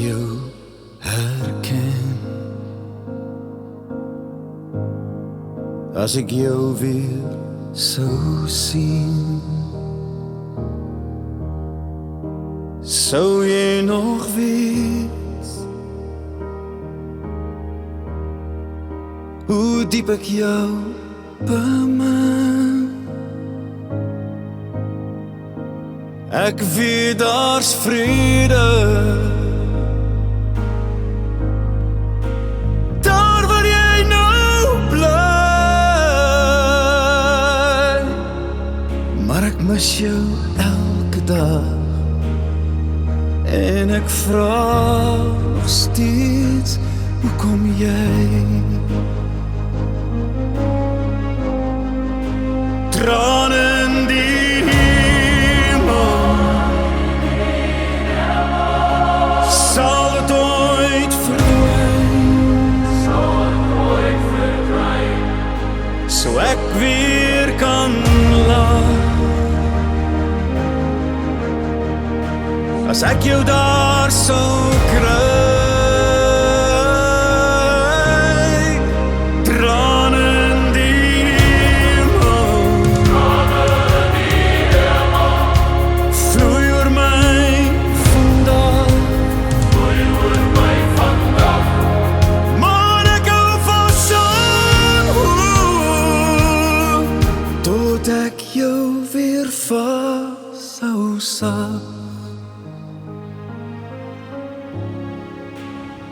jou herken, as ek jou weer sou sien, sou jy nog weet hoe diep ek jou bemin. Ek weet daar's vrede daar waar jy nou bly, maar ek mis jou elke dag en ek vra nog steeds, hoe kom jy? Trane in die hemel, sal het ooit verdwyn, so ek weer kan lag, as ek jou daar sou kry. Trane in die hemel, vloei oor my vandag, maar ek hou vasaan, tot ek jou weer vashou sag.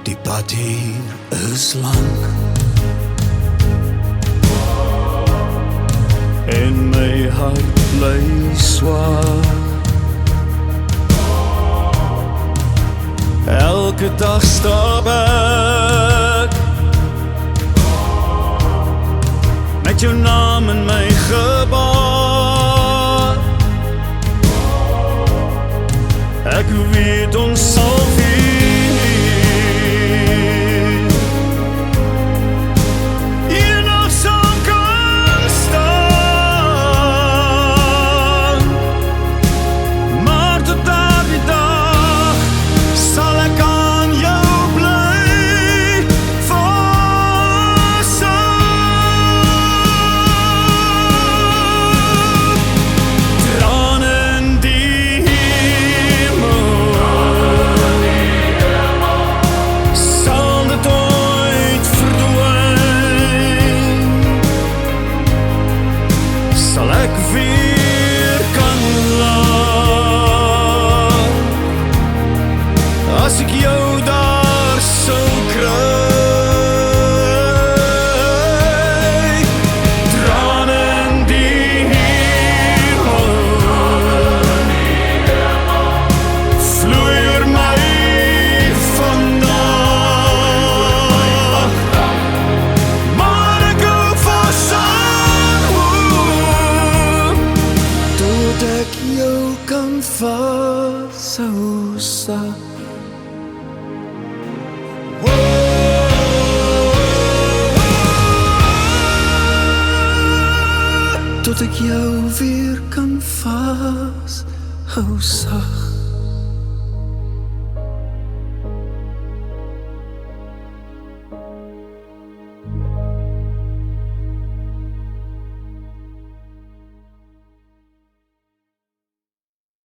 Die pad hier is lang en my hart bly swaar. Elke dag stap ek met jou naam in my gebaar. Ek weet ons sal as ek jou daar sou kry. Trane in die hemel, vloei oor my vandag, maar ek hou vasaan, tot ek jou kan vashou sag. Tot ek jou weer kan vashou sag.